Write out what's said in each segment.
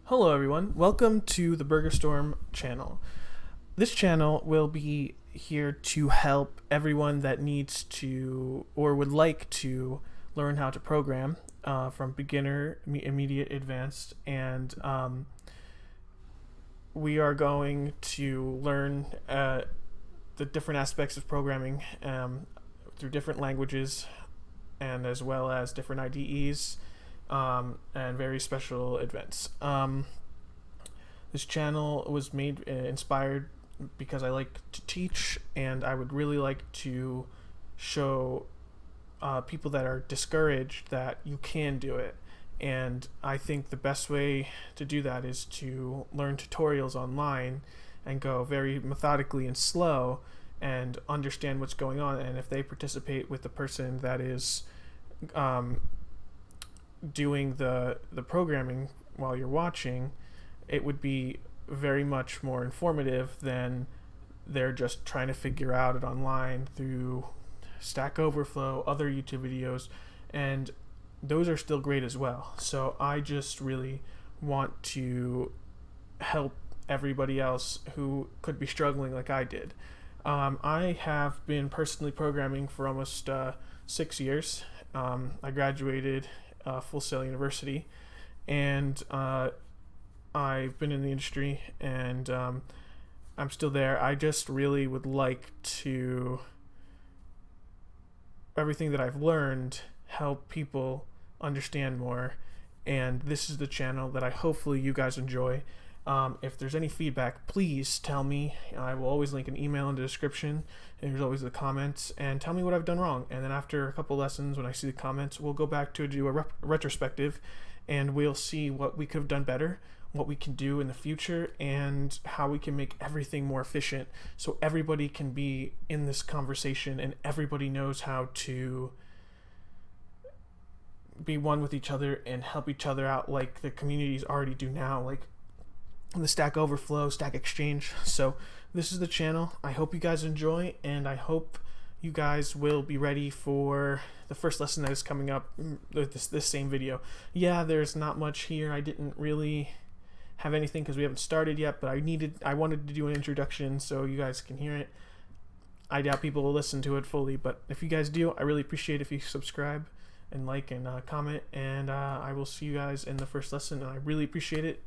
Hello everyone, welcome to the Burger Storm channel. This channel will be here to help everyone that needs to or would like to learn how to program from beginner, immediate, advanced, and we are going to learn the different aspects of programming through different languages and as well as different IDEs and very special events. This channel was made inspired because I like to teach, and I would really like to show people that are discouraged that you can do it. And I think the best way to do that is to learn tutorials online and go very methodically and slow and understand what's going on. And if they participate with the person that is doing the programming while you're watching, it would be very much more informative than they're just trying to figure out it online through Stack Overflow, other YouTube videos, and those are still great as well. So I just really want to help everybody else who could be struggling like I did. I have been personally programming for almost 6 years. I graduated Full Sail University, and I've been in the industry, and I'm still there. I just really would like to, everything that I've learned, help people understand more, and this is the channel that I hopefully you guys enjoy. If there's any feedback, please tell me. I will always link an email in the description, and there's always the comments, and tell me what I've done wrong. And then after a couple lessons, when I see the comments, we'll go back to do a retrospective, and we'll see what we could have done better, what we can do in the future, and how we can make everything more efficient so everybody can be in this conversation and everybody knows how to be one with each other and help each other out like the communities already do now, like the Stack Overflow, Stack Exchange. So this is the channel. I hope you guys enjoy, and I hope you guys will be ready for the first lesson that is coming up with this same video. Yeah, there's not much here. I didn't really have anything because we haven't started yet, but I wanted to do an introduction so you guys can hear it. I doubt people will listen to it fully, but if you guys do, I really appreciate if you subscribe and like and comment, and I will see you guys in the first lesson, and I really appreciate it.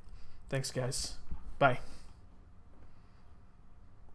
Thanks, guys. Bye.